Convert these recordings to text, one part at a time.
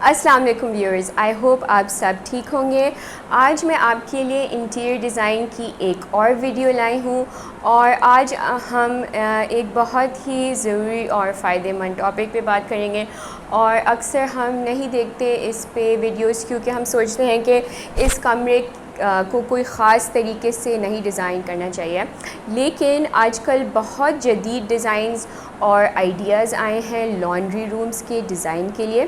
अस्सलाम वालेकुम viewers, I hope आप सब ठीक होंगे। आज मैं आपके लिए इंटीरियर डिज़ाइन की एक और वीडियो लाई हूँ और आज हम एक बहुत ही ज़रूरी और फ़ायदेमंद टॉपिक पे बात करेंगे। और अक्सर हम नहीं देखते इस पे वीडियोस क्योंकि हम सोचते हैं कि इस कमरे को कोई ख़ास तरीके से नहीं डिज़ाइन करना चाहिए, लेकिन आजकल बहुत जदीद डिज़ाइंस और आइडियाज़ आए हैं लॉन्ड्री रूम्स के डिज़ाइन के लिए।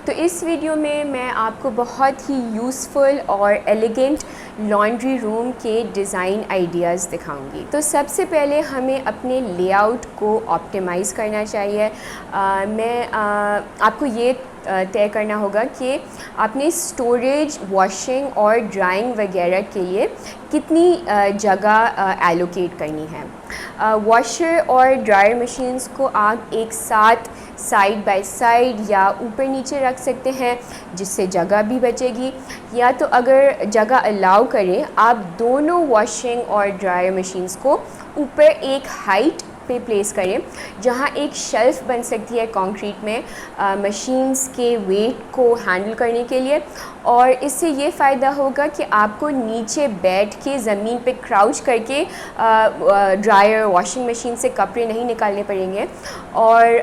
तो इस वीडियो में मैं आपको बहुत ही यूज़फुल और एलिगेंट लॉन्ड्री रूम के डिज़ाइन आइडियाज़ दिखाऊंगी। तो सबसे पहले हमें अपने लेआउट को ऑप्टिमाइज़ करना चाहिए। आपको ये तय करना होगा कि आपने स्टोरेज, वॉशिंग और ड्राइंग वगैरह के लिए कितनी जगह एलोकेट करनी है। वॉशर और ड्रायर मशीन्स को आप एक साथ साइड बाय साइड या ऊपर नीचे रख सकते हैं, जिससे जगह भी बचेगी। या तो अगर जगह अलाउ करें, आप दोनों वॉशिंग और ड्रायर मशीन्स को ऊपर एक हाइट पे प्लेस करें, जहां एक शेल्फ़ बन सकती है कंक्रीट में मशीन्स के वेट को हैंडल करने के लिए। और इससे ये फ़ायदा होगा कि आपको नीचे बैठ के ज़मीन पे क्राउच करके ड्रायर वॉशिंग मशीन से कपड़े नहीं निकालने पड़ेंगे और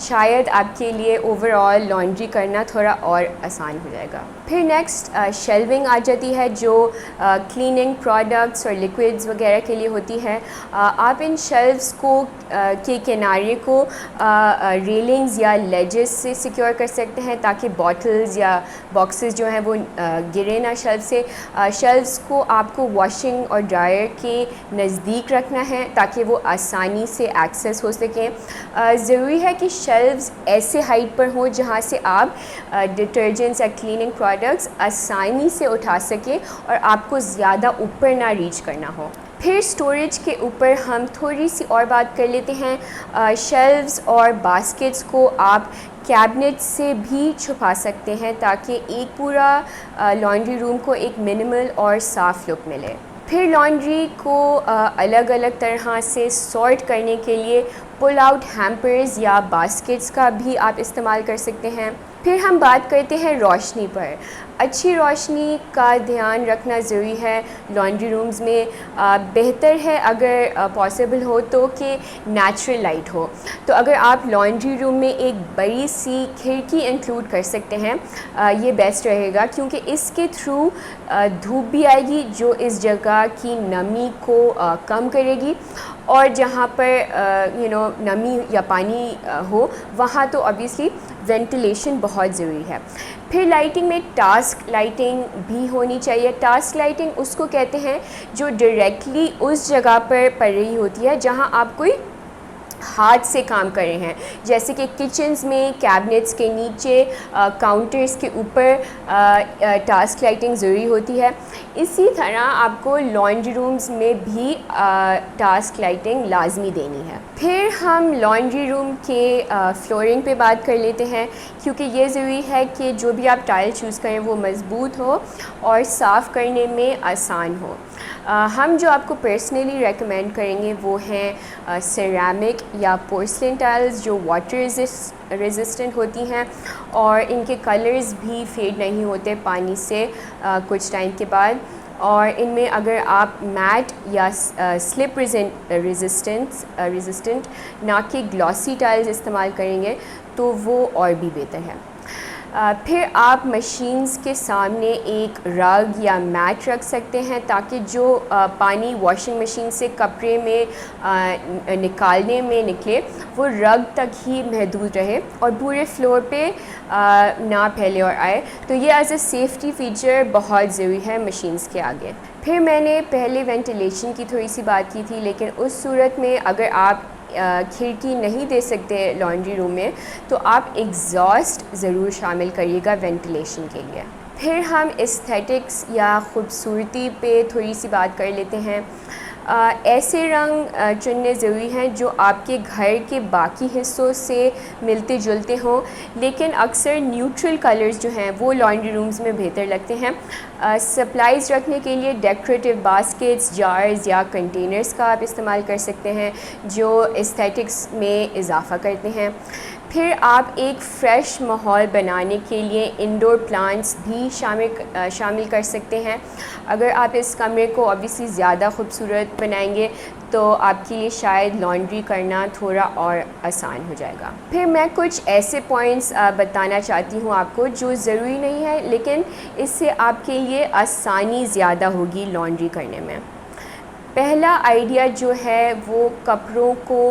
शायद आपके लिए ओवरऑल लॉन्ड्री करना थोड़ा और आसान हो जाएगा। फिर नेक्स्ट शेल्विंग आ जाती है, जो क्लीनिंग प्रोडक्ट्स और लिक्विड्स वगैरह के लिए होती है। आप इन शेल्व्स को के किनारे को रेलिंग्स या लेजेस से सिक्योर कर सकते हैं, ताकि बॉटल्स या बॉक्सेस जो हैं वो गिरे ना शेल्फ से। शेल्व्स को आपको वॉशिंग और ड्रायर के नज़दीक रखना है ताकि वो आसानी से एक्सेस हो सकें। ज़रूरी है कि शेल्व्स ऐसे हाइट पर हों जहाँ से आप डिटर्जेंट्स या क्लीनिंग प्रोडक्ट्स आसानी से उठा सकें और आपको ज़्यादा ऊपर ना रीच करना हो। फिर स्टोरेज के ऊपर हम थोड़ी सी और बात कर लेते हैं। शेल्व्स और बास्केट्स को आप कैबिनेट से भी छुपा सकते हैं, ताकि एक पूरा लॉन्ड्री रूम को एक मिनिमल और साफ़ लुक मिले। फिर लॉन्ड्री को अलग अलग तरह से सॉर्ट करने के लिए पुल आउट हैम्पर्स या बास्केट्स का भी आप इस्तेमाल कर सकते हैं। फिर हम बात करते हैं रोशनी पर। अच्छी रोशनी का ध्यान रखना ज़रूरी है लॉन्ड्री रूम्स में। बेहतर है अगर पॉसिबल हो तो कि नेचुरल लाइट हो। तो अगर आप लॉन्ड्री रूम में एक बड़ी सी खिड़की इंक्लूड कर सकते हैं, ये बेस्ट रहेगा, क्योंकि इसके थ्रू धूप भी आएगी जो इस जगह की नमी को कम करेगी। और जहाँ पर नमी या पानी हो, वहाँ तो ऑब्वियसली वेंटिलेशन बहुत ज़रूरी है। फिर लाइटिंग में टास्क लाइटिंग भी होनी चाहिए। टास्क लाइटिंग उसको कहते हैं जो डायरेक्टली उस जगह पर पड़ रही होती है जहाँ आप कोई हाथ से काम कर रहे हैं, जैसे कि किचन्स में कैबिनेट्स के नीचे, काउंटर्स के ऊपर टास्क लाइटिंग ज़रूरी होती है। इसी तरह आपको लॉन्ड्री रूम्स में भी टास्क लाइटिंग लाजमी देनी है। फिर हम लॉन्ड्री रूम के फ्लोरिंग पे बात कर लेते हैं, क्योंकि ये ज़रूरी है कि जो भी आप टाइल चूज़ करें वो मज़बूत हो और साफ़ करने में आसान हो। हम जो आपको पर्सनली रेकमेंड करेंगे वो हैं सेरामिक या पोर्सलिन टाइल्स, जो वाटर रेजिस्टेंट होती हैं और इनके कलर्स भी फेड नहीं होते पानी से कुछ टाइम के बाद। और इनमें अगर आप मैट या स्लिप रेजिस्टेंट ना कि ग्लॉसी टाइल्स इस्तेमाल करेंगे तो वो और भी बेहतर है। फिर आप मशीन्स के सामने एक रग या मैट रख सकते हैं, ताकि जो पानी वॉशिंग मशीन से कपड़े में निकालने में निकले वो रग तक ही महदूद रहे और पूरे फ्लोर पे ना फैले और आए। तो ये एज ए सेफ्टी फ़ीचर बहुत ज़रूरी है मशीन्स के आगे। फिर मैंने पहले वेंटिलेशन की थोड़ी सी बात की थी, लेकिन उस सूरत में अगर आप खिड़की नहीं दे सकते लॉन्ड्री रूम में, तो आप एग्जॉस्ट ज़रूर शामिल करिएगा वेंटिलेशन के लिए। फिर हम एस्थेटिक्स या ख़ूबसूरती पे थोड़ी सी बात कर लेते हैं। ऐसे रंग चुनने ज़रूरी हैं जो आपके घर के बाकी हिस्सों से मिलते जुलते हों, लेकिन अक्सर न्यूट्रल कलर्स जो हैं वो लॉन्ड्री रूम्स में बेहतर लगते हैं। सप्लाइज़ रखने के लिए डेकोरेटिव बास्केट्स, जार्स या कंटेनर्स का आप इस्तेमाल कर सकते हैं, जो एस्थेटिक्स में इजाफ़ा करते हैं। फिर आप एक फ़्रेश माहौल बनाने के लिए इंडोर प्लांट्स भी शामिल कर सकते हैं। अगर आप इस कमरे को ऑब्वियसली ज़्यादा ख़ूबसूरत बनाएंगे तो आपके लिए शायद लॉन्ड्री करना थोड़ा और आसान हो जाएगा। फिर मैं कुछ ऐसे पॉइंट्स बताना चाहती हूँ आपको जो ज़रूरी नहीं है, लेकिन इससे आपके लिए आसानी ज़्यादा होगी लॉन्ड्री करने में। पहला आइडिया जो है वो कपड़ों को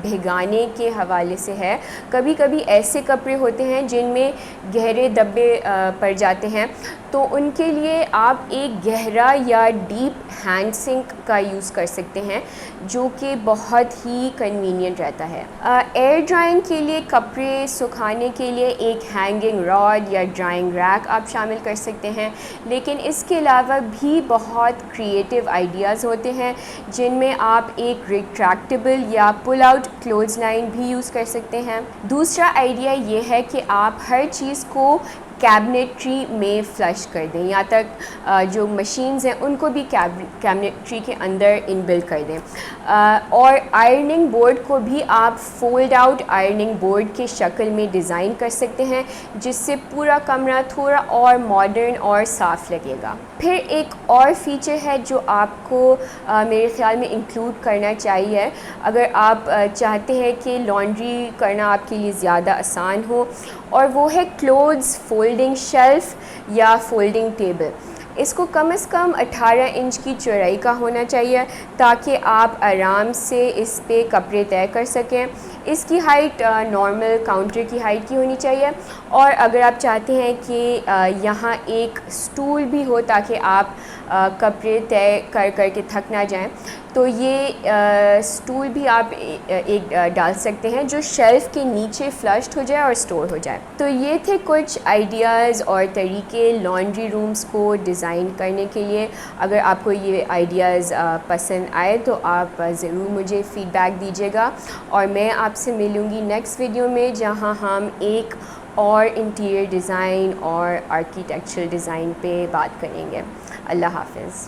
भिगाने के हवाले से है। कभी कभी ऐसे कपड़े होते हैं जिनमें गहरे धब्बे पड़ जाते हैं, तो उनके लिए आप एक गहरा या डीप हैंड सिंक का यूज़ कर सकते हैं, जो कि बहुत ही कन्वीनियंट रहता है। एयर ड्राइंग के लिए कपड़े सुखाने के लिए एक हैंगिंग रॉड या ड्राइंग रैक आप शामिल कर सकते हैं, लेकिन इसके अलावा भी बहुत क्रिएटिव आइडियाज़ होते हैं जिनमें आप एक रिट्रैक्टेबल या पुल आउट क्लोथ्स लाइन भी यूज़ कर सकते हैं। दूसरा आइडिया ये है कि आप हर चीज़ को कैबिनेट्री में फ़्लश कर दें, या तक जो मशीन्स हैं उनको भी कैबिनेट्री के अंदर इनबिल्ट कर दें। और आयरनिंग बोर्ड को भी आप फ़ोल्ड आउट आयरनिंग बोर्ड के शक्ल में डिज़ाइन कर सकते हैं, जिससे पूरा कमरा थोड़ा और मॉडर्न और साफ़ लगेगा। फिर एक और फीचर है जो आपको मेरे ख़्याल में इंक्लूड करना चाहिए अगर आप चाहते हैं कि लॉन्ड्री करना आपके लिए ज़्यादा आसान हो, और वो है क्लोथ्स फोल्डिंग शेल्फ़ या फोल्डिंग टेबल। इसको कम से कम 18 इंच की चौड़ाई का होना चाहिए ताकि आप आराम से इस पे कपड़े तय कर सकें। इसकी हाइट नॉर्मल काउंटर की हाइट की होनी चाहिए, और अगर आप चाहते हैं कि यहाँ एक स्टूल भी हो ताकि आप कपड़े तय कर के थक ना जाएं, तो ये स्टूल भी आप एक डाल सकते हैं जो शेल्फ़ के नीचे फ्लश्ड हो जाए और स्टोर हो जाए। तो ये थे कुछ आइडियाज़ और तरीके लॉन्ड्री रूम्स को डिज़ाइन करने के लिए। अगर आपको ये आइडियाज़ पसंद आए तो आप ज़रूर मुझे फ़ीडबैक दीजिएगा, और मैं आपसे मिलूँगी नेक्स्ट वीडियो में, जहाँ हम एक और इंटीरियर डिज़ाइन और आर्किटेक्चरल डिज़ाइन पे बात करेंगे। अल्लाह हाफ़िज़।